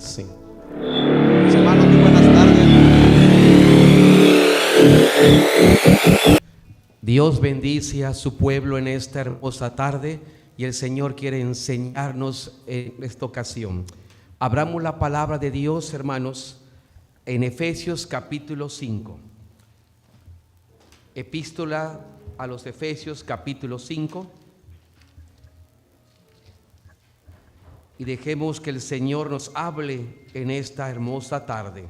Sí. Mis hermanos, muy buenas tardes. Dios bendice a su pueblo en esta hermosa tarde y el Señor quiere enseñarnos en esta ocasión. Abramos la palabra de Dios, hermanos, en Efesios capítulo 5. Epístola a los Efesios capítulo 5. Y dejemos que el Señor nos hable en esta hermosa tarde.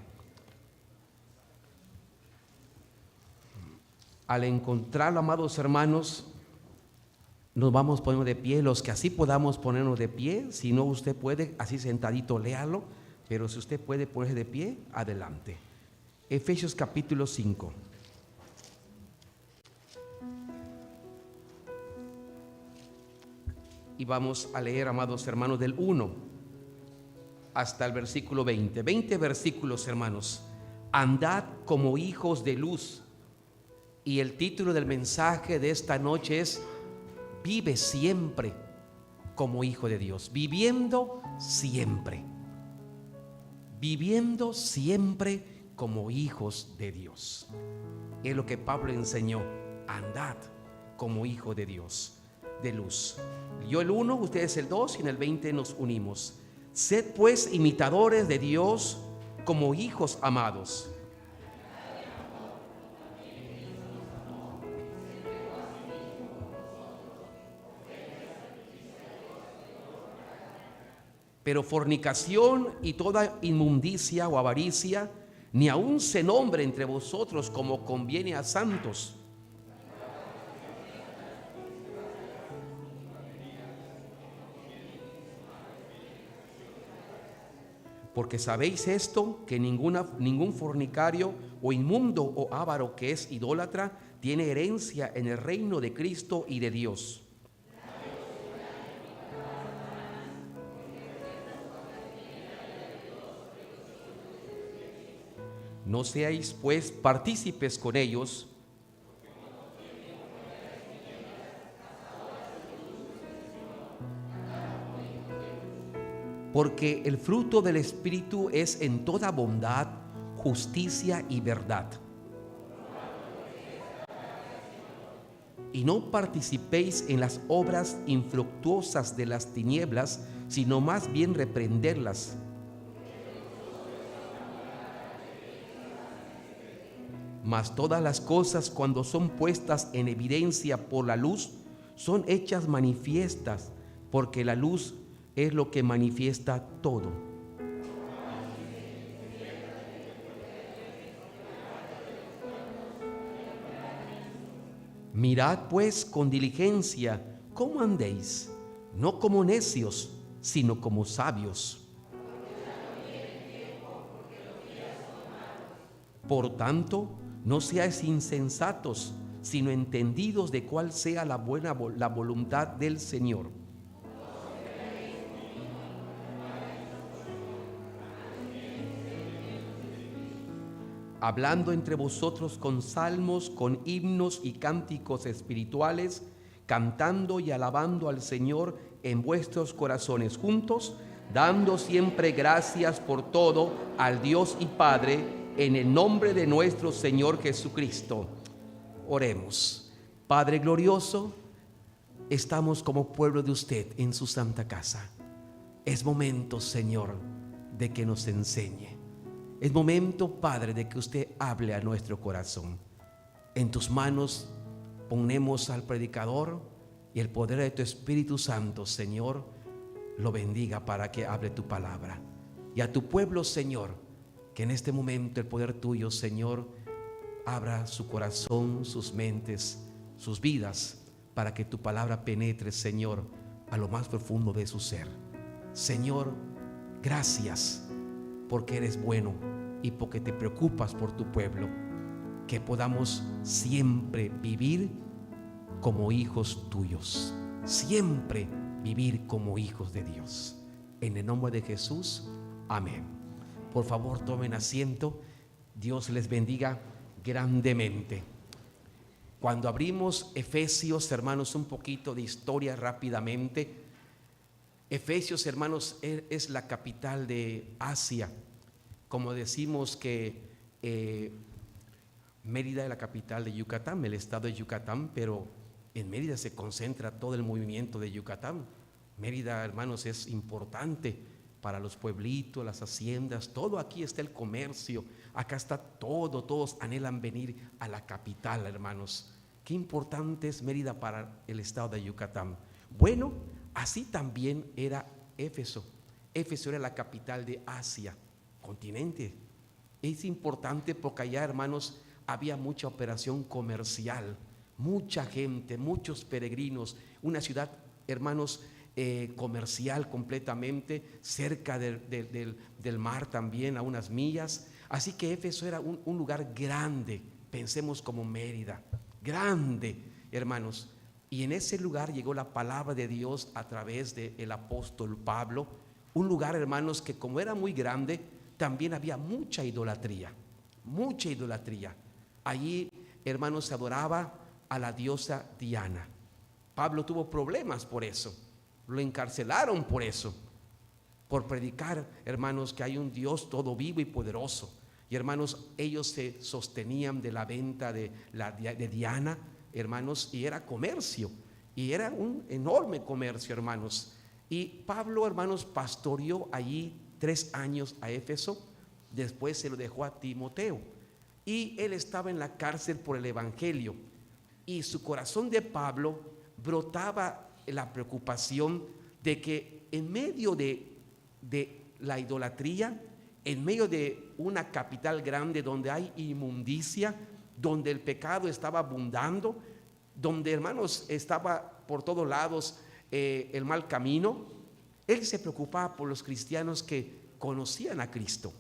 Al encontrarlo, amados hermanos, nos vamos poniendo de pie, los que así podamos ponernos de pie. Si no, usted puede, así sentadito, léalo, pero si usted puede ponerse de pie, adelante. Efesios capítulo 5. Y vamos a leer, amados hermanos, del 1 hasta el versículo 20. 20 versículos, hermanos. Andad como hijos de luz. Y el título del mensaje de esta noche es: vive siempre como hijo de Dios. Viviendo siempre. Viviendo siempre como hijos de Dios. Es lo que Pablo enseñó. Andad como hijo de Dios, de luz. Yo el 1, ustedes el 2 y en el 20 nos unimos. Sed pues imitadores de Dios como hijos amados. Pero fornicación y toda inmundicia o avaricia, ni aun se nombre entre vosotros como conviene a santos. Porque sabéis esto, que ningún fornicario o inmundo o avaro que es idólatra tiene herencia en el reino de Cristo y de Dios. No seáis pues partícipes con ellos, porque el fruto del Espíritu es en toda bondad, justicia y verdad. Y no participéis en las obras infructuosas de las tinieblas, sino más bien reprenderlas. Mas todas las cosas, cuando son puestas en evidencia por la luz, son hechas manifiestas, porque la luz es lo que manifiesta todo. Mirad pues con diligencia cómo andéis, no como necios, sino como sabios. Por tanto, no seáis insensatos, sino entendidos de cuál sea la voluntad del Señor. Hablando entre vosotros con salmos, con himnos y cánticos espirituales, cantando y alabando al Señor en vuestros corazones juntos, dando siempre gracias por todo al Dios y Padre, en el nombre de nuestro Señor Jesucristo. Oremos. Padre glorioso, estamos como pueblo de usted en su santa casa. Es momento, Señor, de que nos enseñe. Es momento, Padre, de que usted hable a nuestro corazón. En tus manos ponemos al predicador y el poder de tu Espíritu Santo, Señor, lo bendiga para que hable tu palabra. Y a tu pueblo, Señor, que en este momento el poder tuyo, Señor, abra su corazón, sus mentes, sus vidas, para que tu palabra penetre, Señor, a lo más profundo de su ser. Señor, gracias porque eres bueno y porque te preocupas por tu pueblo, que podamos siempre vivir como hijos tuyos, siempre vivir como hijos de Dios. En el nombre de Jesús, amén. Por favor, tomen asiento. Dios les bendiga grandemente. Cuando abrimos Efesios, hermanos, un poquito de historia rápidamente. Efesios, hermanos, es la capital de Asia. Como decimos que Mérida es la capital de Yucatán, el estado de Yucatán, pero en Mérida se concentra todo el movimiento de Yucatán. Mérida, hermanos, es importante para los pueblitos, las haciendas, todo aquí está el comercio, acá está todo, todos anhelan venir a la capital, hermanos. Qué importante es Mérida para el estado de Yucatán. Bueno, así también era Éfeso. Éfeso era la capital de Asia, continente. Es importante porque allá, hermanos, había mucha operación comercial, mucha gente, muchos peregrinos, una ciudad, hermanos, comercial completamente, cerca del mar también, a unas millas. Así que Éfeso era un lugar grande, pensemos como Mérida, grande, hermanos. Y en ese lugar llegó la palabra de Dios a través del apóstol Pablo. Un lugar, hermanos, que como era muy grande, también había mucha idolatría, mucha idolatría. Allí, hermanos, se adoraba a la diosa Diana. Pablo tuvo problemas por eso, lo encarcelaron por eso, por predicar, hermanos, que hay un Dios todo vivo y poderoso. Y hermanos, ellos se sostenían de la venta de Diana, hermanos, y era comercio, y era un enorme comercio, hermanos. Y Pablo, hermanos, pastoreó allí 3 años a Éfeso, después se lo dejó a Timoteo, y él estaba en la cárcel por el evangelio, y su corazón de Pablo brotaba la preocupación de que en medio de la idolatría, en medio de una capital grande donde hay inmundicia, donde el pecado estaba abundando, donde, hermanos, estaba por todos lados el mal camino, él se preocupaba por los cristianos que conocían a Cristo.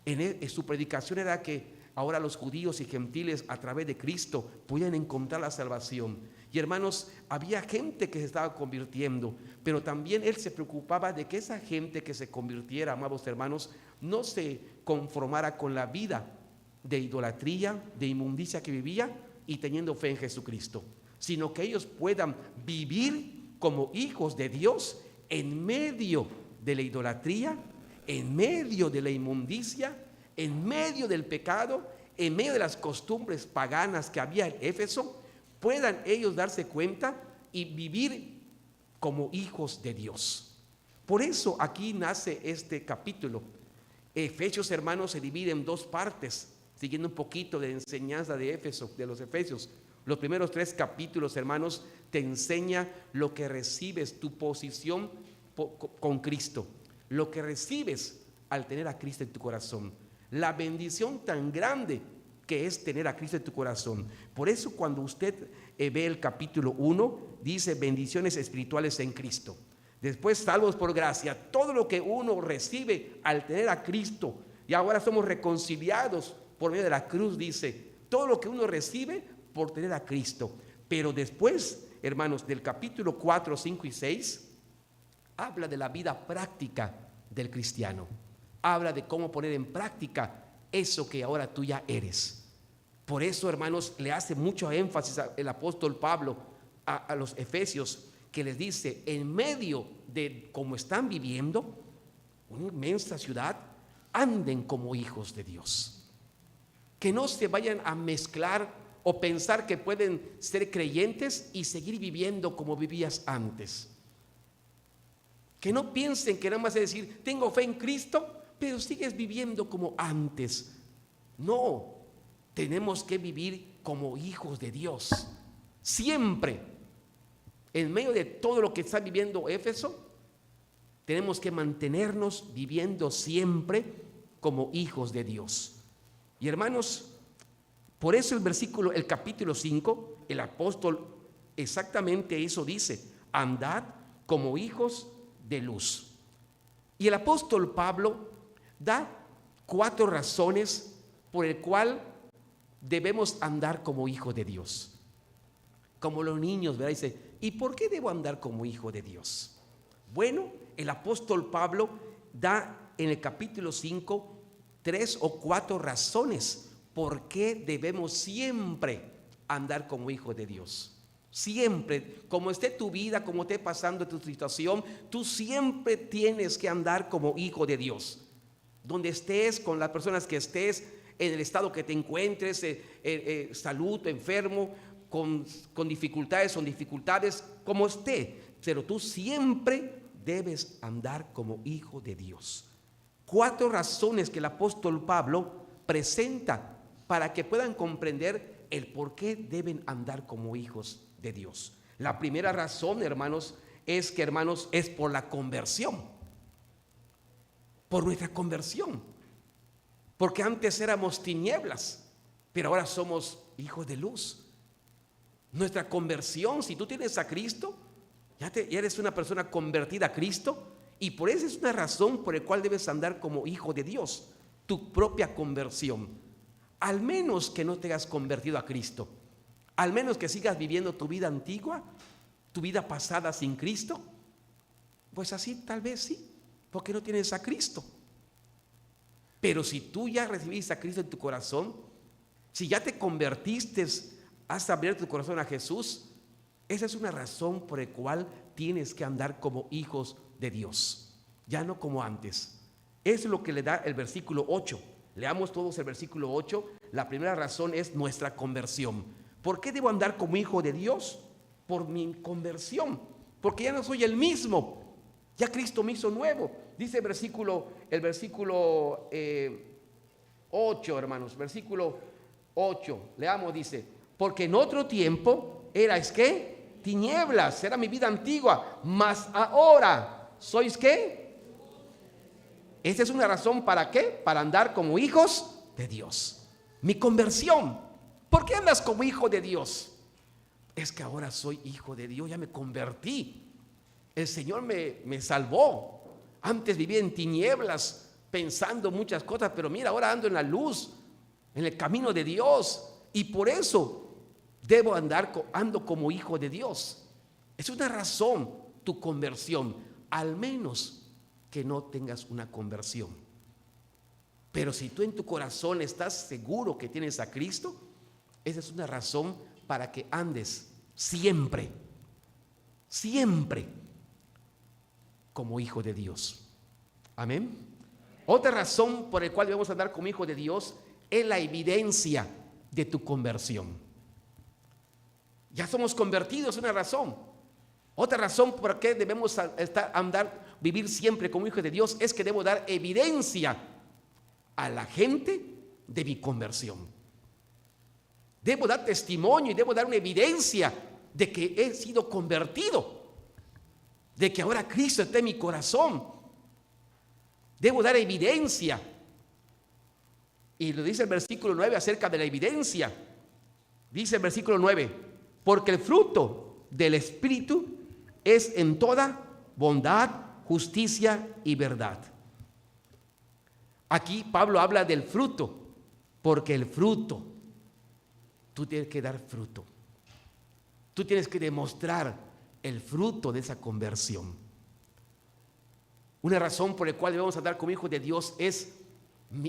En su predicación era que ahora los judíos y gentiles a través de Cristo podían encontrar la salvación. Y hermanos, había gente que se estaba convirtiendo, pero también él se preocupaba de que esa gente que se convirtiera, amados hermanos, no se conformara con la vida de idolatría, de inmundicia que vivía y teniendo fe en Jesucristo, sino que ellos puedan vivir como hijos de Dios en medio de la idolatría, en medio de la inmundicia, en medio del pecado, en medio de las costumbres paganas que había en Éfeso, puedan ellos darse cuenta y vivir como hijos de Dios. Por eso aquí nace este capítulo. Efesios, hermanos, se divide en 2 partes, siguiendo un poquito de enseñanza de Éfeso, de los Efesios. Los primeros 3 capítulos, hermanos, te enseña lo que recibes, tu posición con Cristo, lo que recibes al tener a Cristo en tu corazón, la bendición tan grande que es tener a Cristo en tu corazón. Por eso cuando usted ve el capítulo 1, dice bendiciones espirituales en Cristo. Después salvos por gracia, todo lo que uno recibe al tener a Cristo, y ahora somos reconciliados por medio de la cruz, dice, todo lo que uno recibe por tener a Cristo. Pero después, hermanos, del capítulo 4, 5 y 6, habla de la vida práctica del cristiano. Habla de cómo poner en práctica eso que ahora tú ya eres. Por eso, hermanos, le hace mucho énfasis el apóstol Pablo a los efesios, que les dice, en medio de cómo están viviendo, una inmensa ciudad, anden como hijos de Dios. Que no se vayan a mezclar o pensar que pueden ser creyentes y seguir viviendo como vivías antes. Que no piensen que nada más es decir, tengo fe en Cristo, pero sigues viviendo como antes. No, tenemos que vivir como hijos de Dios, siempre. En medio de todo lo que está viviendo Éfeso, tenemos que mantenernos viviendo siempre como hijos de Dios. Y hermanos, por eso el capítulo 5, el apóstol exactamente eso dice, andad como hijos de luz. Y el apóstol Pablo da 4 razones por el cual debemos andar como hijos de Dios. Como los niños, ¿verdad? Dice, ¿y por qué debo andar como hijo de Dios? Bueno, el apóstol Pablo da en el capítulo 5 3 o 4 razones por qué debemos siempre andar como hijos de Dios. Siempre, como esté tu vida, como esté pasando tu situación, tú siempre tienes que andar como hijo de Dios. Donde estés, con las personas que estés, en el estado que te encuentres, salud, enfermo, con dificultades, son dificultades, como esté. Pero tú siempre debes andar como hijo de Dios. 4 razones que el apóstol Pablo presenta para que puedan comprender el por qué deben andar como hijos de Dios. La primera razón, hermanos, es por la conversión. Por nuestra conversión. Porque antes éramos tinieblas, pero ahora somos hijos de luz. Nuestra conversión, si tú tienes a Cristo, ya eres una persona convertida a Cristo, y por eso es una razón por la cual debes andar como hijo de Dios, tu propia conversión. Al menos que no te hayas convertido a Cristo, al menos que sigas viviendo tu vida antigua, tu vida pasada sin Cristo, pues así tal vez sí, porque no tienes a Cristo. Pero si tú ya recibiste a Cristo en tu corazón, si ya te convertiste, has abierto tu corazón a Jesús, esa es una razón por la cual tienes que andar como hijos de Dios, ya no como antes. Es lo que le da el versículo 8. Leamos todos el versículo 8. La primera razón es nuestra conversión. ¿Por qué debo andar como hijo de Dios? Por mi conversión, porque ya no soy el mismo, ya Cristo me hizo nuevo. Dice el versículo 8, hermanos, versículo 8, leamos, dice: porque en otro tiempo erais, ¿qué? Tinieblas, era mi vida antigua, mas ahora sois, ¿qué? Esa es una razón para ¿qué? Para andar como hijos de Dios. Mi conversión. ¿Por qué andas como hijo de Dios? Es que ahora soy hijo de Dios, ya me convertí. El Señor me salvó. Antes vivía en tinieblas, pensando muchas cosas, pero mira, ahora ando en la luz, en el camino de Dios, y por eso ando como hijo de Dios. Es una razón tu conversión, al menos que no tengas una conversión. Pero si tú en tu corazón estás seguro que tienes a Cristo, esa es una razón para que andes siempre como hijo de Dios. Amén. Otra razón por la cual debemos andar como hijo de Dios es la evidencia de tu conversión. Ya somos convertidos, una razón. Otra razón por la que debemos vivir siempre como hijos de Dios es que debo dar evidencia a la gente de mi conversión. Debo dar testimonio y debo dar una evidencia de que he sido convertido, de que ahora Cristo está en mi corazón. Debo dar evidencia. Y lo dice el versículo 9 acerca de la evidencia. Dice el versículo 9: porque el fruto del Espíritu es en toda bondad, justicia y verdad. Aquí Pablo habla del fruto, porque el fruto, tú tienes que dar fruto. Tú tienes que demostrar el fruto de esa conversión. Una razón por la cual debemos andar como hijos de Dios es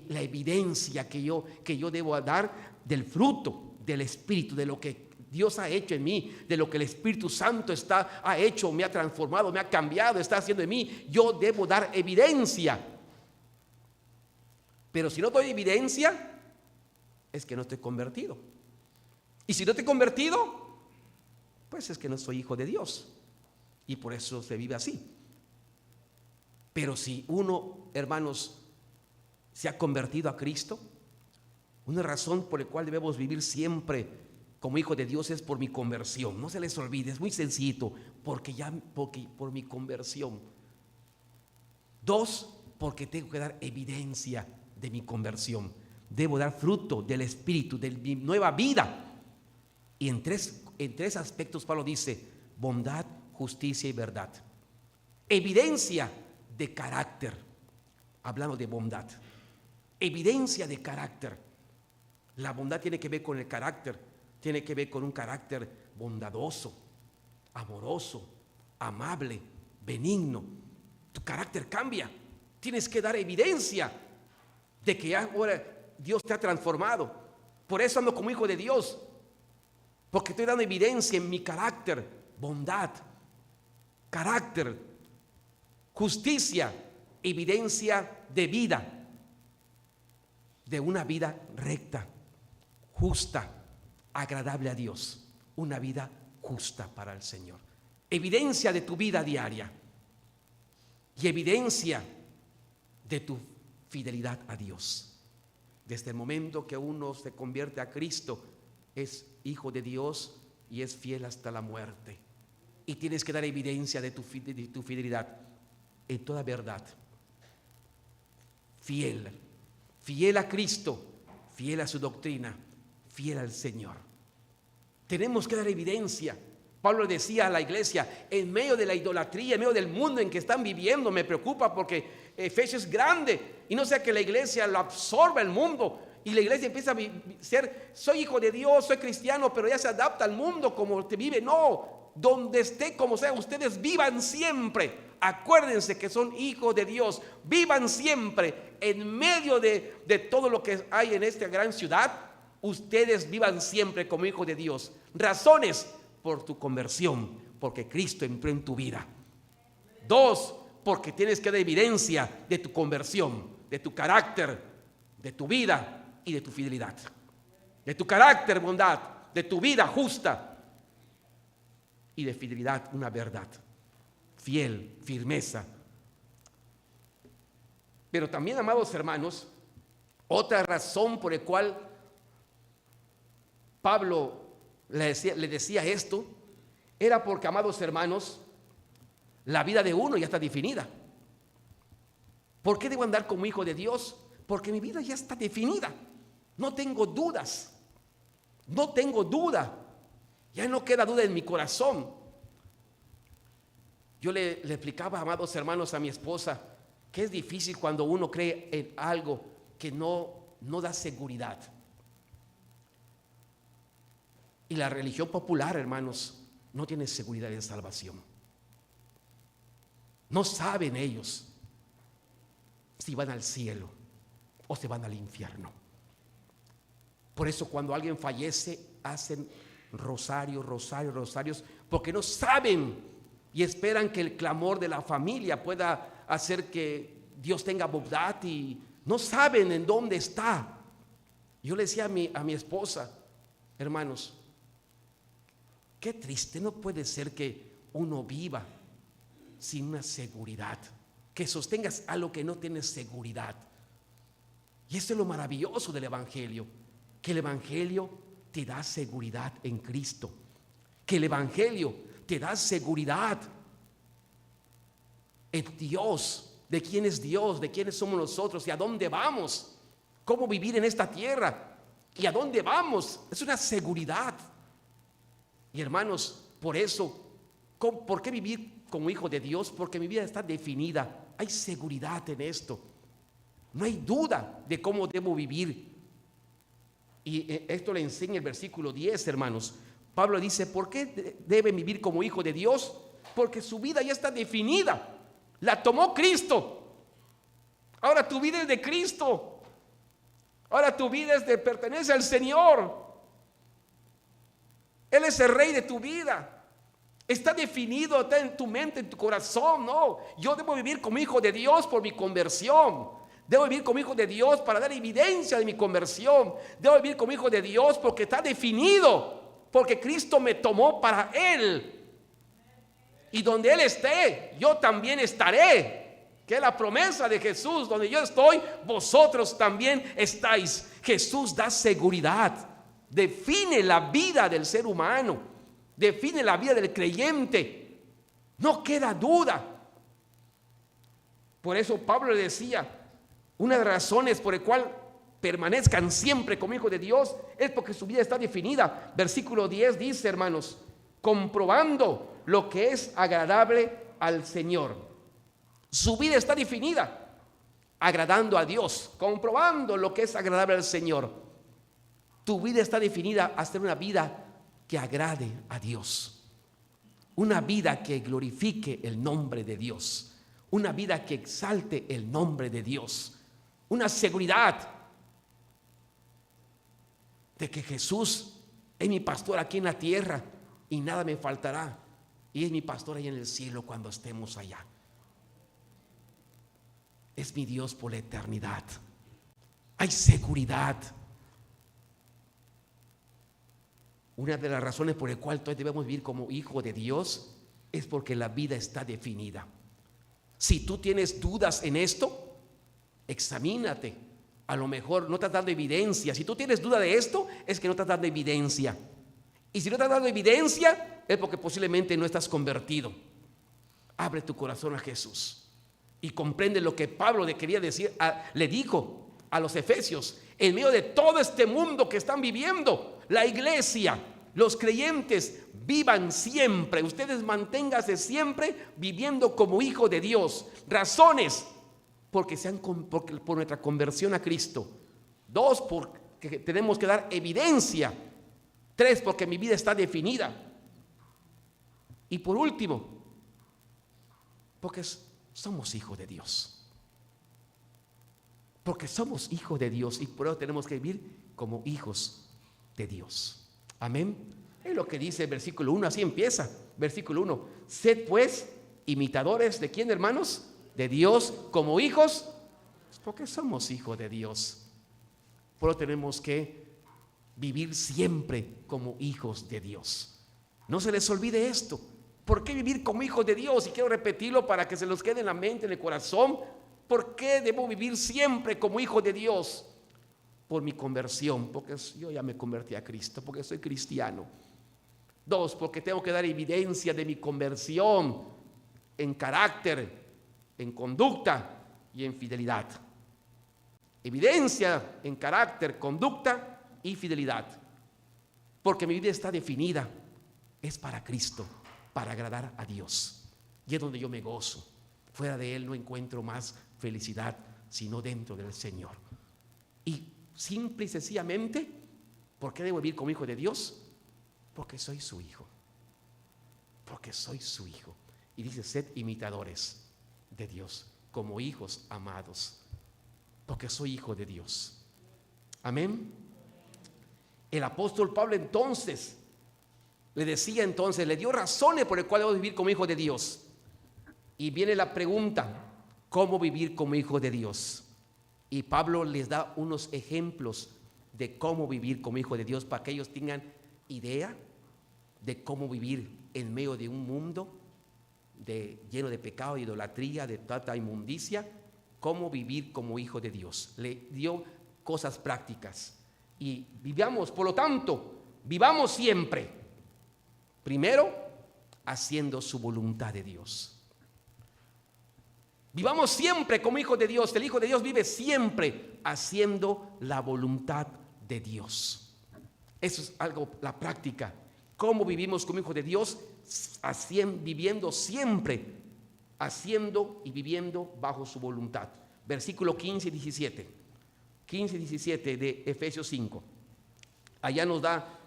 la evidencia que yo debo dar del fruto del Espíritu, de lo que Dios ha hecho en mí, de lo que el Espíritu Santo ha hecho, me ha transformado, me ha cambiado, está haciendo en mí. Yo debo dar evidencia. Pero si no doy evidencia, es que no estoy convertido. Y si no estoy convertido, pues es que no soy hijo de Dios. Y por eso se vive así. Pero si uno, hermanos, se ha convertido a Cristo, una razón por la cual debemos vivir siempre como hijo de Dios es por mi conversión. No se les olvide, es muy sencillito, porque por mi conversión. 2, porque tengo que dar evidencia de mi conversión. Debo dar fruto del Espíritu, de mi nueva vida. Y en tres aspectos Pablo dice: bondad, justicia y verdad. Evidencia de carácter. Hablamos de bondad. Evidencia de carácter. La bondad tiene que ver con el carácter. Tiene que ver con un carácter bondadoso, amoroso, amable, benigno. Tu carácter cambia. Tienes que dar evidencia de que ahora Dios te ha transformado. Por eso ando como hijo de Dios. porque estoy dando evidencia en mi carácter, bondad, carácter, justicia, evidencia de vida, de una vida recta, justa, agradable a Dios, una vida justa para el Señor. Evidencia de tu vida diaria y evidencia de tu fidelidad a Dios. Desde el momento que uno se convierte a Cristo, es hijo de Dios y es fiel hasta la muerte. Y tienes que dar evidencia de tu fidelidad en toda verdad. Fiel a Cristo, fiel a su doctrina, fiel al Señor. Tenemos que dar evidencia. Pablo decía a la iglesia, en medio de la idolatría, en medio del mundo en que están viviendo, me preocupa porque Efesios es grande y no sea que la iglesia lo absorba el mundo y la iglesia empieza a ser, soy hijo de Dios, soy cristiano, pero ya se adapta al mundo como te vive. No, donde esté, como sea, ustedes vivan siempre. Acuérdense que son hijos de Dios. Vivan siempre en medio de todo lo que hay en esta gran ciudad. Ustedes vivan siempre como hijos de Dios. Razones: por tu conversión, porque Cristo entró en tu vida. 2, porque tienes que dar evidencia de tu conversión, de tu carácter, de tu vida y de tu fidelidad. De tu carácter, bondad, de tu vida justa y de fidelidad, una verdad. Fiel, firmeza. Pero también, amados hermanos, otra razón por la cual Pablo le decía esto, era porque, amados hermanos, la vida de uno ya está definida. ¿Por qué debo andar como hijo de Dios? Porque mi vida ya está definida. No tengo dudas. No tengo duda. Ya no queda duda en mi corazón. Yo le explicaba, amados hermanos, a mi esposa, que es difícil cuando uno cree en algo que no da seguridad. Y la religión popular, hermanos, no tiene seguridad de salvación. No saben ellos si van al cielo o se van al infierno. Por eso cuando alguien fallece, hacen rosarios, porque no saben y esperan que el clamor de la familia pueda hacer que Dios tenga bondad, y no saben en dónde está. Yo le decía a mi esposa, hermanos, qué triste, no puede ser que uno viva sin una seguridad, que sostengas algo que no tiene seguridad. Y eso es lo maravilloso del Evangelio, que el Evangelio te da seguridad en Cristo, que el Evangelio te da seguridad en Dios, de quién es Dios, de quiénes somos nosotros y a dónde vamos, cómo vivir en esta tierra y a dónde vamos. Es una seguridad. Y hermanos, por eso, ¿por qué vivir como hijo de Dios? Porque mi vida está definida. Hay seguridad en esto. No hay duda de cómo debo vivir. Y esto le enseña el versículo 10, hermanos. Pablo dice, ¿por qué deben vivir como hijo de Dios? Porque su vida ya está definida. La tomó Cristo. Ahora tu vida es de Cristo. Ahora tu vida pertenece al Señor. Él es el rey de tu vida. Está definido, está en tu mente, en tu corazón. No, yo debo vivir como hijo de Dios por mi conversión. Debo vivir como hijo de Dios para dar evidencia de mi conversión. Debo vivir como hijo de Dios porque está definido, porque Cristo me tomó para Él. Y donde Él esté, yo también estaré. Que es la promesa de Jesús: donde yo estoy, vosotros también estáis. Jesús da seguridad. Define la vida del ser humano, define la vida del creyente. No queda duda. Por eso Pablo le decía, una de las razones por el cual permanezcan siempre como hijos de Dios es porque su vida está definida. Versículo 10 dice, hermanos, comprobando lo que es agradable al Señor. Su vida está definida, agradando a Dios, comprobando lo que es agradable al Señor. Tu vida está definida a ser una vida que agrade a Dios, una vida que glorifique el nombre de Dios, una vida que exalte el nombre de Dios, una seguridad de que Jesús Es mi pastor aquí en la tierra y nada me faltará. Y es mi pastor ahí en el cielo cuando estemos allá. Es mi Dios por la eternidad. Hay seguridad. Una de las razones por las cuales todos debemos vivir como hijos de Dios es porque la vida está definida. Si tú tienes dudas en esto, examínate. A lo mejor no estás dando evidencia. Si tú tienes duda de esto, es que no estás dando evidencia. Y si no estás dando evidencia, es porque posiblemente no estás convertido. Abre tu corazón a Jesús y comprende lo que Pablo le quería decir, le dijo a los efesios. En medio de todo este mundo que están viviendo, la iglesia, los creyentes, vivan siempre. Ustedes manténganse siempre viviendo como hijos de Dios. Razones: porque por nuestra conversión a Cristo. 2, porque tenemos que dar evidencia. 3, porque mi vida está definida. Y por último, porque somos hijos de Dios. Porque somos hijos de Dios y por eso tenemos que vivir como hijos de Dios. Amén. Es lo que dice el versículo 1, así empieza. Versículo 1: sed pues imitadores ¿de quién, hermanos? De Dios como hijos, porque somos hijos de Dios. Por eso tenemos que vivir siempre como hijos de Dios. No se les olvide esto. ¿Por qué vivir como hijos de Dios? Y quiero repetirlo para que se los quede en la mente, en el corazón. ¿Por qué debo vivir siempre como hijo de Dios? Por mi conversión, porque yo ya me convertí a Cristo, porque soy cristiano. 2, porque tengo que dar evidencia de mi conversión en carácter, en conducta y en fidelidad. Evidencia en carácter, conducta y fidelidad. Porque mi vida está definida. Es para Cristo, para agradar a Dios. Y es donde yo me gozo. Fuera de Él no encuentro más felicidad, sino dentro del Señor. Y simple y sencillamente, ¿por qué debo vivir como hijo de Dios? Porque soy su hijo. Porque soy su hijo. Y dice: sed imitadores de Dios como hijos amados, porque soy hijo de Dios. Amén. El apóstol Pablo entonces le decía, le dio razones por el cual debo vivir como hijo de Dios. Y viene la pregunta: ¿cómo vivir como hijo de Dios? Y Pablo les da unos ejemplos de cómo vivir como hijo de Dios, para que ellos tengan idea de cómo vivir en medio de un mundo lleno de pecado, de idolatría, de tanta inmundicia. Cómo vivir como hijo de Dios. Le dio cosas prácticas. Y vivamos, por lo tanto, vivamos siempre, primero, haciendo su voluntad de Dios. Vivamos siempre como hijos de Dios. El hijo de Dios vive siempre haciendo la voluntad de Dios. Eso es algo, la práctica. ¿Cómo vivimos como hijos de Dios? Viviendo siempre, haciendo y viviendo bajo su voluntad. Versículo 15 y 17. 15 y 17 de Efesios 5. Allá nos da,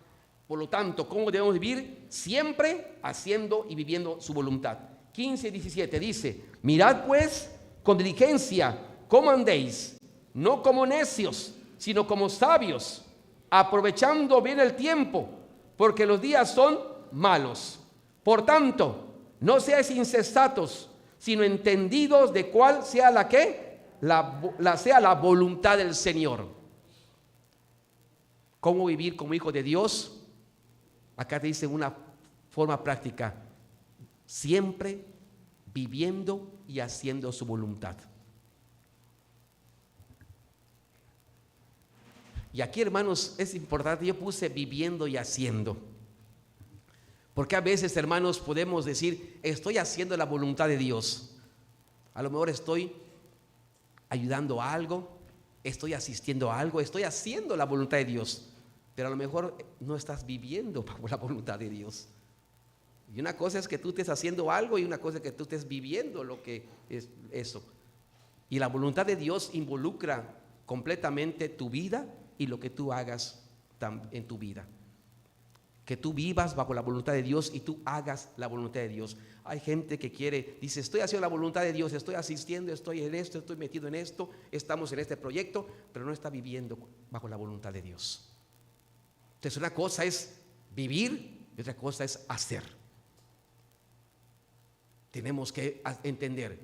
por lo tanto, cómo debemos vivir siempre haciendo y viviendo su voluntad. 15 y 17 dice: mirad pues con diligencia cómo andéis, no como necios, sino como sabios, aprovechando bien el tiempo, porque los días son malos. Por tanto, no seáis insensatos, sino entendidos de cuál sea sea la voluntad del Señor. ¿Cómo vivir como hijo de Dios? Acá te dice una forma práctica: siempre viviendo y haciendo su voluntad. Y aquí, hermanos, es importante, yo puse viviendo y haciendo. Porque a veces, hermanos, podemos decir: estoy haciendo la voluntad de Dios. A lo mejor estoy ayudando a algo, estoy asistiendo a algo, estoy haciendo la voluntad de Dios, pero a lo mejor no estás viviendo bajo la voluntad de Dios. Y una cosa es que tú estés haciendo algo y una cosa es que tú estés viviendo lo que es eso. Y la voluntad de Dios involucra completamente tu vida y lo que tú hagas en tu vida. Que tú vivas bajo la voluntad de Dios y tú hagas la voluntad de Dios. Hay gente que dice: estoy haciendo la voluntad de Dios, estoy asistiendo, estoy en esto, estoy metido en esto, estamos en este proyecto, pero no está viviendo bajo la voluntad de Dios. Entonces una cosa es vivir y otra cosa es hacer. Tenemos que entender,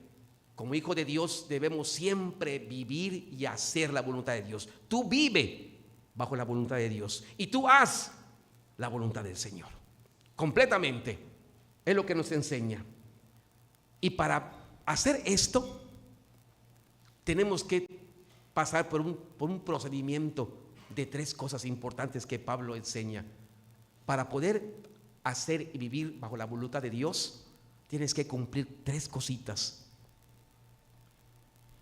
como hijo de Dios debemos siempre vivir y hacer la voluntad de Dios. Tú vive bajo la voluntad de Dios y tú haz la voluntad del Señor completamente. Es lo que nos enseña. Y para hacer esto tenemos que pasar por un procedimiento de 3 cosas importantes que Pablo enseña. Para poder hacer y vivir bajo la voluntad de Dios, tienes que cumplir 3 cositas.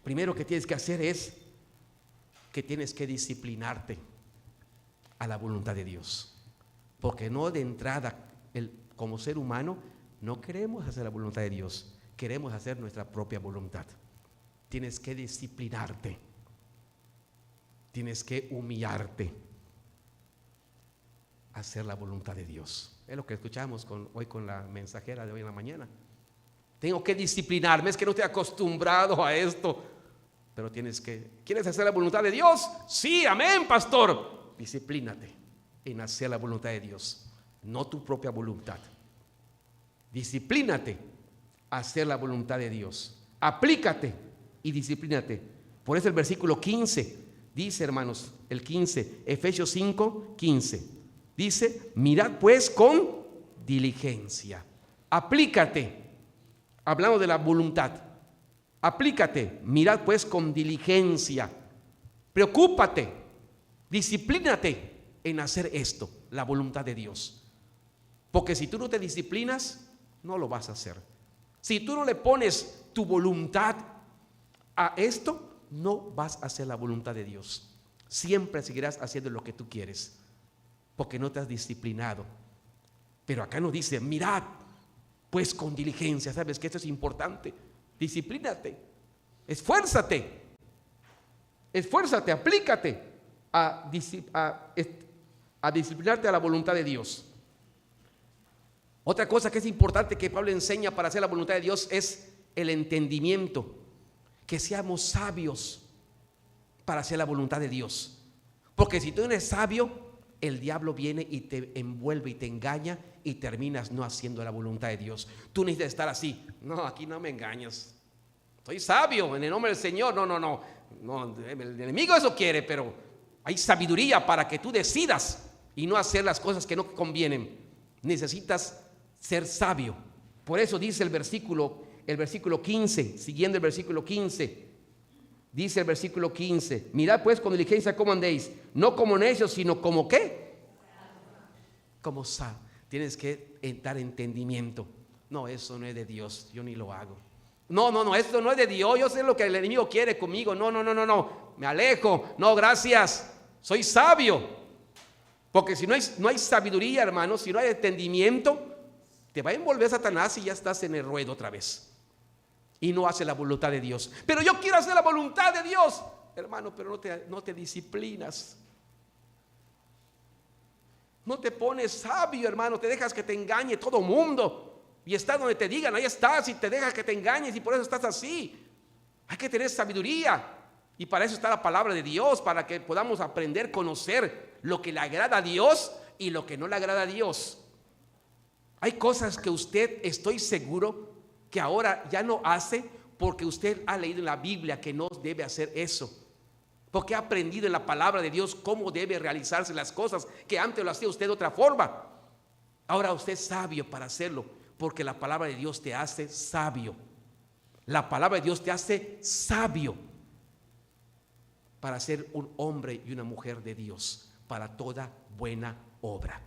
Primero que tienes que hacer es que tienes que disciplinarte a la voluntad de Dios. Porque no de entrada, como ser humano, no queremos hacer la voluntad de Dios, queremos hacer nuestra propia voluntad. Tienes que disciplinarte, tienes que humillarte, hacer la voluntad de Dios. Es lo que escuchamos hoy con la mensajera de hoy en la mañana. Tengo que disciplinarme, es que no estoy acostumbrado a esto. Pero ¿quieres hacer la voluntad de Dios? Sí, amén, pastor. Disciplínate en hacer la voluntad de Dios, no tu propia voluntad. Disciplínate a hacer la voluntad de Dios. Aplícate y disciplínate. Por eso el versículo 15 dice, hermanos, el 15, Efesios 5, 15. Dice, mirad pues con diligencia. Aplícate. Hablamos de la voluntad. Aplícate, mirad pues con diligencia. Preocúpate, disciplínate en hacer esto, la voluntad de Dios. Porque si tú no te disciplinas, no lo vas a hacer. Si tú no le pones tu voluntad a esto, no vas a hacer la voluntad de Dios. Siempre seguirás haciendo lo que tú quieres, porque no te has disciplinado. Pero acá nos dice, mirad pues con diligencia. ¿Sabes que esto es importante? Disciplínate, esfuérzate, aplícate a disciplinarte a la voluntad de Dios. Otra cosa que es importante que Pablo enseña para hacer la voluntad de Dios es el entendimiento, que seamos sabios para hacer la voluntad de Dios. Porque si tú no eres sabio, el diablo viene y te envuelve y te engaña y terminas no haciendo la voluntad de Dios. Tú necesitas estar así. No, aquí no me engañas. Soy sabio en el nombre del Señor. No, el enemigo eso quiere, pero hay sabiduría para que tú decidas y no hacer las cosas que no convienen. Necesitas ser sabio. Por eso dice el versículo 15, siguiendo el versículo 15. Dice el versículo 15, mirad pues con diligencia cómo andéis, no como necios, sino como ¿qué? Como sabios. Tienes que dar entendimiento. No, eso no es de Dios, yo ni lo hago. No, esto no es de Dios, yo sé lo que el enemigo quiere conmigo. No, me alejo. No, gracias, soy sabio. Porque si no hay sabiduría, hermano, si no hay entendimiento, te va a envolver Satanás y ya estás en el ruedo otra vez. Y no hace la voluntad de Dios. Pero yo quiero hacer la voluntad de Dios, hermano, pero no te disciplinas. No te pones sabio, hermano, te dejas que te engañe todo mundo. Y estás donde te digan, ahí estás, y te dejas que te engañes y por eso estás así. Hay que tener sabiduría. Y para eso está la palabra de Dios, para que podamos aprender, conocer lo que le agrada a Dios y lo que no le agrada a Dios. Hay cosas que usted, estoy seguro, que ahora ya no hace porque usted ha leído en la Biblia que no debe hacer eso. Porque ha aprendido en la palabra de Dios cómo debe realizarse las cosas que antes lo hacía usted de otra forma. Ahora usted es sabio para hacerlo, porque la palabra de Dios te hace sabio. La palabra de Dios te hace sabio para ser un hombre y una mujer de Dios, para toda buena obra.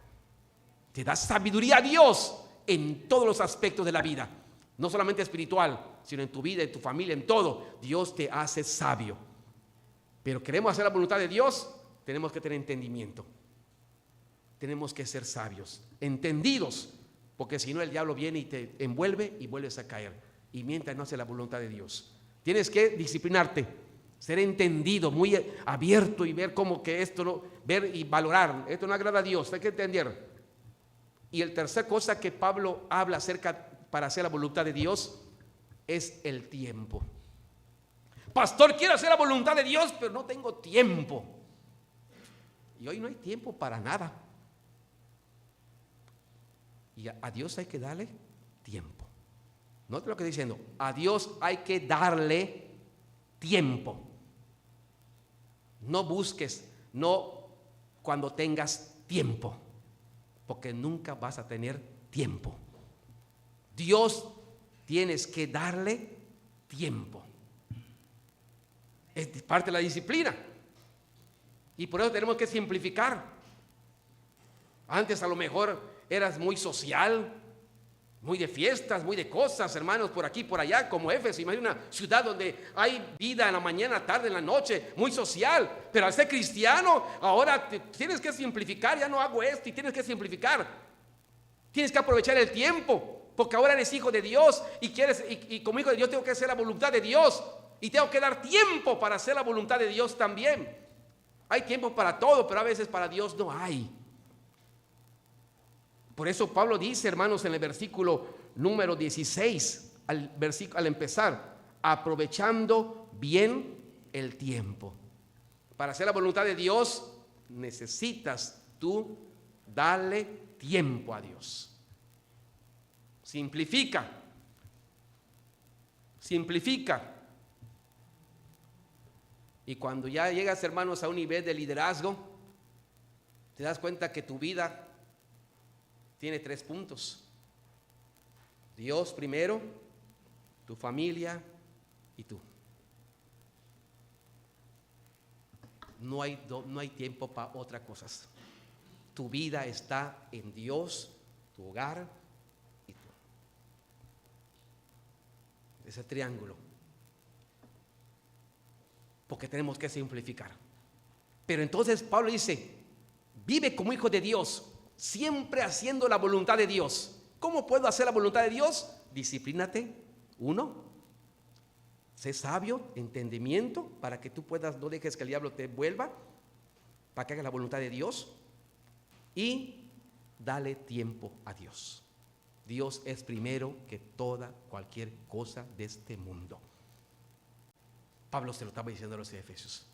Te da sabiduría a Dios en todos los aspectos de la vida. No solamente espiritual, sino en tu vida, en tu familia, en todo. Dios te hace sabio. Pero queremos hacer la voluntad de Dios, tenemos que tener entendimiento. Tenemos que ser sabios, entendidos, porque si no el diablo viene y te envuelve y vuelves a caer. Y mientras no hace la voluntad de Dios, tienes que disciplinarte, ser entendido, muy abierto y ver cómo que esto no, ver y valorar. Esto no agrada a Dios, hay que entender. Y el tercer cosa que Pablo habla acerca para hacer la voluntad de Dios es el tiempo. Pastor, quiero hacer la voluntad de Dios, pero no tengo tiempo. Y hoy no hay tiempo para nada. Y a Dios hay que darle tiempo. Note lo que estoy diciendo. A Dios hay que darle tiempo. No busques, no cuando tengas tiempo, porque nunca vas a tener tiempo. Dios tienes que darle tiempo. Es parte de la disciplina. Y por eso tenemos que simplificar. Antes a lo mejor eras muy social, muy de fiestas, muy de cosas, hermanos, por aquí, por allá, como Éfeso. Imagina una ciudad donde hay vida en la mañana, tarde, en la noche, muy social. Pero al ser cristiano, ahora tienes que simplificar. Ya no hago esto y tienes que simplificar. Tienes que aprovechar el tiempo, porque ahora eres hijo de Dios y como hijo de Dios tengo que hacer la voluntad de Dios. Y tengo que dar tiempo para hacer la voluntad de Dios también. Hay tiempo para todo, pero a veces para Dios no hay. Por eso Pablo dice, hermanos, en el versículo número 16, al empezar, aprovechando bien el tiempo. Para hacer la voluntad de Dios necesitas tú darle tiempo a Dios. Simplifica. Y cuando ya llegas, hermanos, a un nivel de liderazgo, te das cuenta que tu vida tiene 3 puntos. Dios primero, tu familia y tú. No hay tiempo para otras cosas. Tu vida está en Dios, tu hogar y tú. Ese triángulo. Porque tenemos que simplificar. Pero entonces Pablo dice, vive como hijo de Dios, siempre haciendo la voluntad de Dios. ¿Cómo puedo hacer la voluntad de Dios? Disciplínate. 1, sé sabio, entendimiento, para que tú puedas, no dejes que el diablo te vuelva, para que hagas la voluntad de Dios. Y dale tiempo a Dios. Dios es primero que cualquier cosa de este mundo. Pablo se lo estaba diciendo a los Efesios.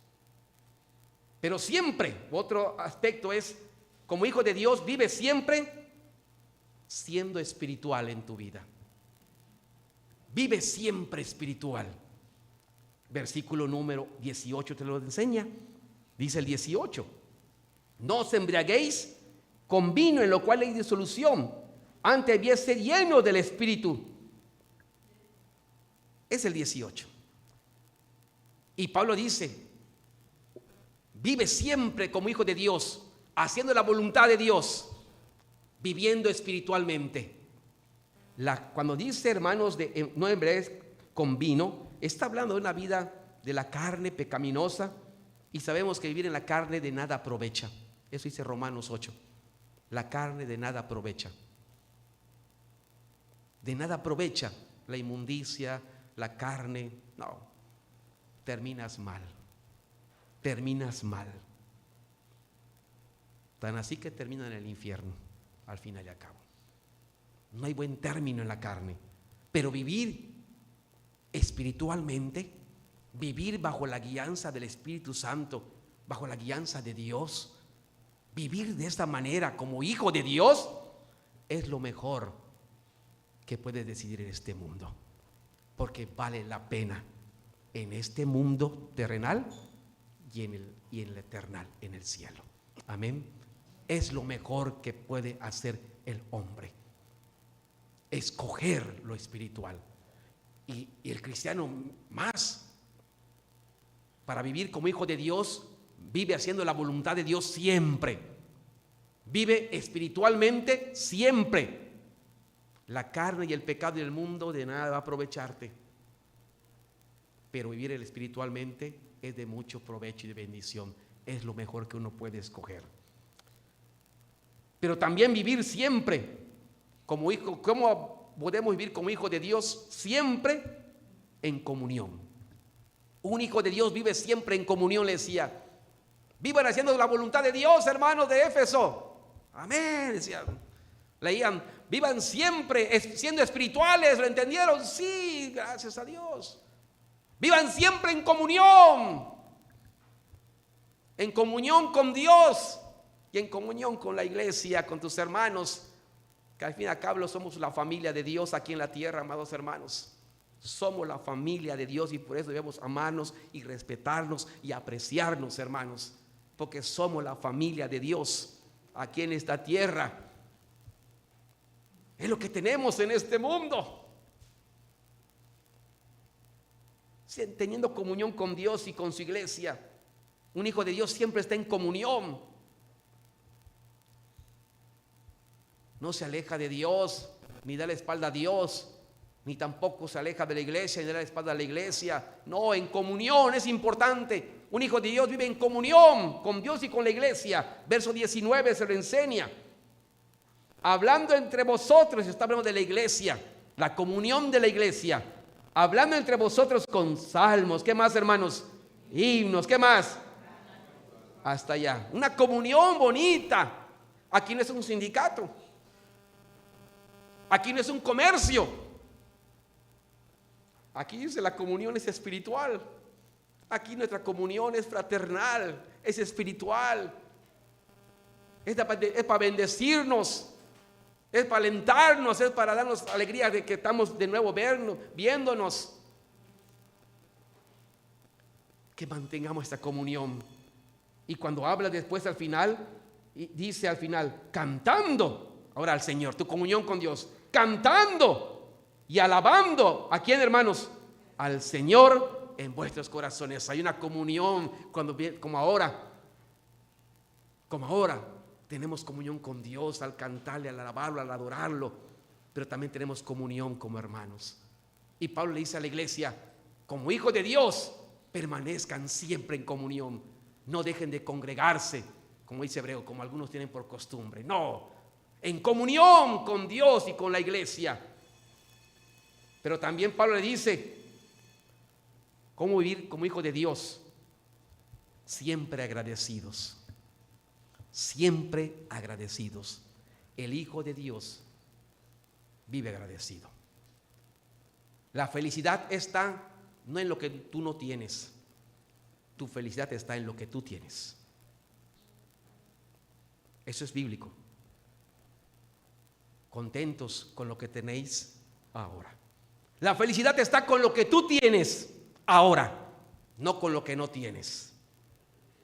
Pero siempre, otro aspecto es, como hijo de Dios, vive siempre siendo espiritual en tu vida. Vive siempre espiritual. Versículo número 18 te lo enseña. Dice el 18: no os embriaguéis con vino, en lo cual hay disolución, antes bien ser lleno del Espíritu. Es el 18. Y Pablo dice, vive siempre como hijo de Dios, haciendo la voluntad de Dios, viviendo espiritualmente. Cuando dice, hermanos, no embriaguéis con vino, está hablando de una vida de la carne pecaminosa, y sabemos que vivir en la carne de nada aprovecha. Eso dice Romanos 8. La carne de nada aprovecha. De nada aprovecha la inmundicia, la carne. No, terminas mal. Tan así que termina en el infierno, al final y al cabo. No hay buen término en la carne. Pero vivir espiritualmente, vivir bajo la guianza del Espíritu Santo, bajo la guianza de Dios, vivir de esta manera como hijo de Dios, es lo mejor que puedes decidir en este mundo, porque vale la pena en este mundo terrenal y en el eternal, en el cielo. Amén. Es lo mejor que puede hacer el hombre, escoger lo espiritual. Y el cristiano más, para vivir como hijo de Dios, vive haciendo la voluntad de Dios siempre. Vive espiritualmente siempre. La carne y el pecado del mundo de nada va a aprovecharte. Pero vivir espiritualmente es de mucho provecho y de bendición. Es lo mejor que uno puede escoger. Pero también vivir siempre como hijo. ¿Cómo podemos vivir como hijo de Dios? Siempre en comunión. Un hijo de Dios vive siempre en comunión, le decía. Vivan haciendo la voluntad de Dios, hermanos de Éfeso. Amén, decían. Leían, vivan siempre siendo espirituales. ¿Lo entendieron? Sí, gracias a Dios. Vivan siempre en comunión con Dios y en comunión con la iglesia, con tus hermanos. que al fin y al cabo somos la familia de Dios aquí en la tierra, amados hermanos. Somos la familia de Dios y por eso debemos amarnos y respetarnos y apreciarnos, hermanos, porque somos la familia de Dios aquí en esta tierra. Es lo que tenemos en este mundo. Teniendo comunión con Dios y con su iglesia. Un hijo de Dios siempre está en comunión. No se aleja de Dios, ni da la espalda a Dios, ni tampoco se aleja de la iglesia, ni da la espalda a la iglesia. No, en comunión es importante. Un hijo de Dios vive en comunión con Dios y con la iglesia. Verso 19 se lo enseña. Hablando entre vosotros, está hablando de la iglesia, la comunión de la iglesia. Hablando entre vosotros con salmos. ¿Qué más, hermanos? Himnos. ¿Qué más? Hasta allá. Una comunión bonita. Aquí no es un sindicato. Aquí no es un comercio. Aquí dice la comunión es espiritual. Aquí nuestra comunión es fraternal, es espiritual. Es para bendecirnos, es para alentarnos, es para darnos alegría de que estamos de nuevo viéndonos. Que mantengamos esta comunión. Y cuando habla después al final, dice al final, cantando, ahora al Señor, tu comunión con Dios, cantando y alabando. ¿A quién, hermanos? Al Señor en vuestros corazones. Hay una comunión como ahora tenemos comunión con Dios al cantarle, al alabarlo, al adorarlo, pero también tenemos comunión como hermanos. Y Pablo le dice a la iglesia, como hijos de Dios, permanezcan siempre en comunión, no dejen de congregarse, como dice Hebreo, como algunos tienen por costumbre. No, en comunión con Dios y con la iglesia. Pero también Pablo le dice, cómo vivir como hijo de Dios, siempre agradecidos. Siempre agradecidos. El hijo de Dios vive agradecido. La felicidad está no en lo que tú no tienes. Tu felicidad está en lo que tú tienes. Eso es bíblico. Contentos con lo que tenéis ahora. La felicidad está con lo que tú tienes ahora, no con lo que no tienes.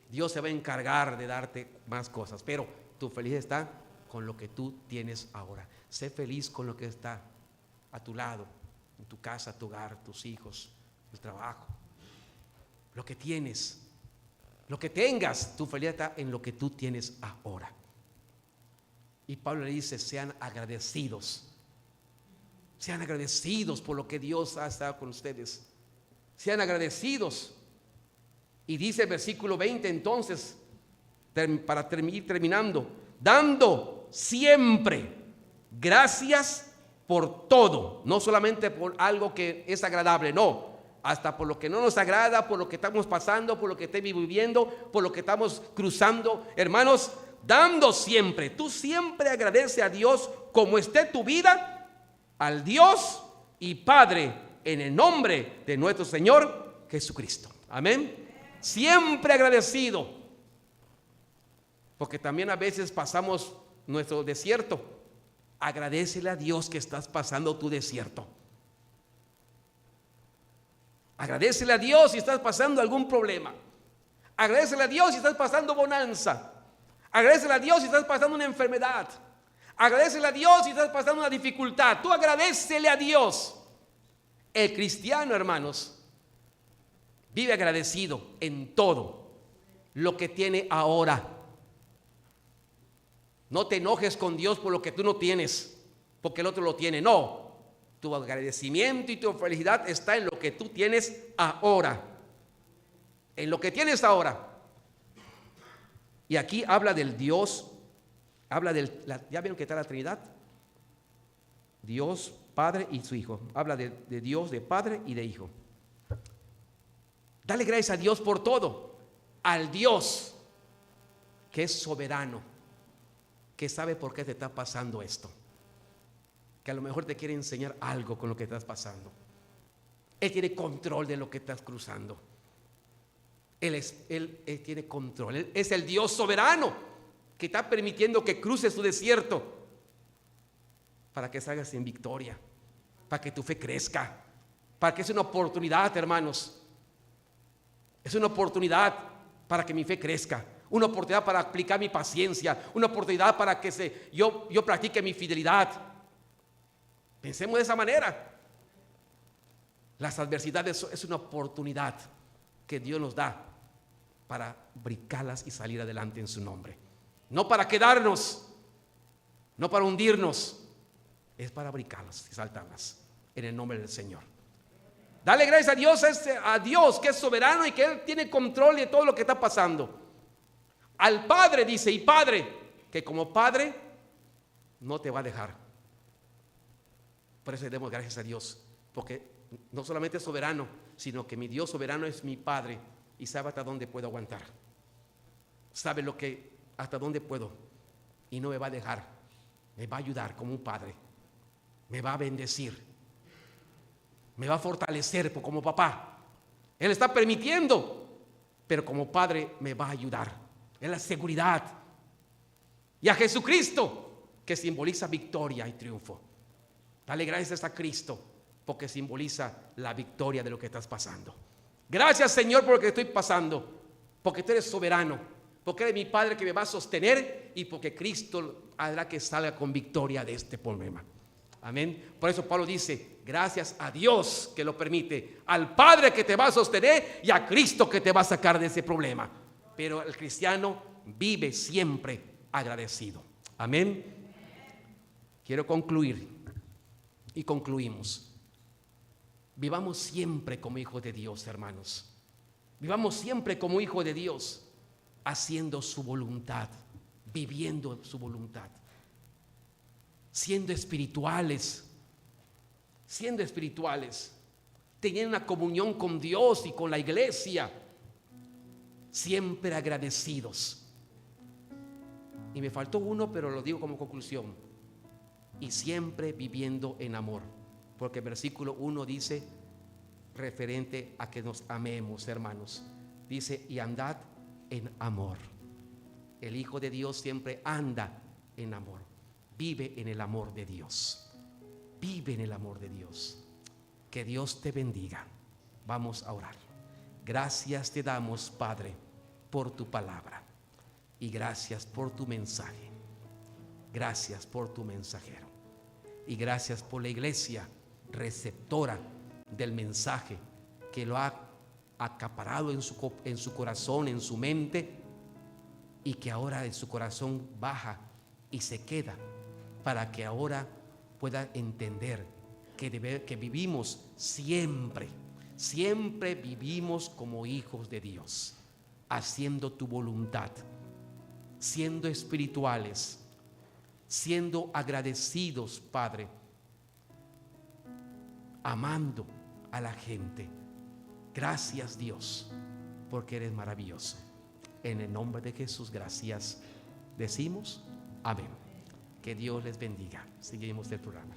Dios se va a encargar de darte más cosas, pero tu felicidad está con lo que tú tienes ahora. Sé feliz con lo que está a tu lado, en tu casa, tu hogar, tus hijos, el trabajo. Lo que tienes, lo que tengas, tu felicidad está en lo que tú tienes ahora. Y Pablo le dice, sean agradecidos. Sean agradecidos por lo que Dios ha estado con ustedes. Sean agradecidos. Y dice el versículo 20 entonces, para ir terminando, dando siempre gracias por todo, no solamente por algo que es agradable, no, hasta por lo que no nos agrada, por lo que estamos pasando, por lo que estamos viviendo, por lo que estamos cruzando. Hermanos, dando siempre, tú siempre agradece a Dios como esté tu vida, al Dios y Padre, en el nombre de nuestro Señor Jesucristo. Amén. Siempre agradecido, porque también a veces pasamos nuestro desierto. Agradécele a Dios que estás pasando tu desierto. Agradécele a Dios si estás pasando algún problema. Agradécele a Dios si estás pasando bonanza. Agradécele a Dios si estás pasando una enfermedad. Agradécele a Dios si estás pasando una dificultad. Tú agradécele a Dios. El cristiano, hermanos, vive agradecido en todo lo que tiene ahora. No te enojes con Dios por lo que tú no tienes, porque el otro lo tiene. No, tu agradecimiento y tu felicidad está en lo que tú tienes ahora. En lo que tienes ahora. Y aquí habla del Dios, habla ¿ya vieron que está la Trinidad? Dios, Padre y su Hijo. Habla de Dios, de Padre y de Hijo. Dale gracias a Dios por todo. Al Dios que es soberano, que sabe por qué te está pasando esto, que a lo mejor te quiere enseñar algo con lo que estás pasando. Él tiene control de lo que estás cruzando. Él tiene control. Él es el Dios soberano que está permitiendo que cruces tu desierto. para que salgas en victoria, para que tu fe crezca, para que es una oportunidad, hermanos. Es una oportunidad para que mi fe crezca, una oportunidad para aplicar mi paciencia, una oportunidad para que yo practique mi fidelidad. Pensemos de esa manera. Las adversidades es una oportunidad que Dios nos da para brincarlas y salir adelante en su nombre. No para quedarnos, no para hundirnos, es para brincarlas y saltarlas en el nombre del Señor. Dale gracias a Dios que es soberano y que Él tiene control de todo lo que está pasando. Al Padre dice, y Padre, que como Padre no te va a dejar. Por eso le damos gracias a Dios, porque no solamente es soberano, sino que mi Dios soberano es mi Padre y sabe hasta dónde puedo aguantar. Sabe hasta dónde puedo y no me va a dejar. Me va a ayudar como un Padre. Me va a bendecir. Me va a fortalecer como papá. Él está permitiendo, pero como Padre me va a ayudar. Es la seguridad. Y a Jesucristo, que simboliza victoria y triunfo. Dale gracias a Cristo, porque simboliza la victoria de lo que estás pasando. Gracias, Señor, por lo que estoy pasando, porque tú eres soberano, porque eres mi Padre que me va a sostener y porque Cristo hará que salga con victoria de este problema. Amén. Por eso Pablo dice, gracias a Dios que lo permite, al Padre que te va a sostener y a Cristo que te va a sacar de ese problema. Pero el cristiano vive siempre agradecido. Amén. Quiero concluir y concluimos. Vivamos siempre como hijos de Dios, hermanos. Vivamos siempre como hijos de Dios, haciendo su voluntad, viviendo su voluntad. Siendo espirituales, teniendo una comunión con Dios y con la iglesia, siempre agradecidos. Y me faltó uno, pero lo digo como conclusión. Y siempre viviendo en amor, porque el versículo 1 dice, referente a que nos amemos, hermanos, dice, y andad en amor. El Hijo de Dios siempre anda en amor. Vive en el amor de Dios. Vive en el amor de Dios. Que Dios te bendiga. Vamos a orar. Gracias te damos, Padre, por tu palabra. Y gracias por tu mensaje. Gracias por tu mensajero. Y gracias por la iglesia receptora del mensaje, que lo ha acaparado en su corazón, en su mente, y que ahora en su corazón baja y se queda, para que ahora pueda entender que vivimos siempre vivimos como hijos de Dios, haciendo tu voluntad, siendo espirituales, siendo agradecidos, Padre, amando a la gente. Gracias, Dios, porque eres maravilloso. En el nombre de Jesús, gracias decimos. Amén. Que Dios les bendiga. Seguimos el programa.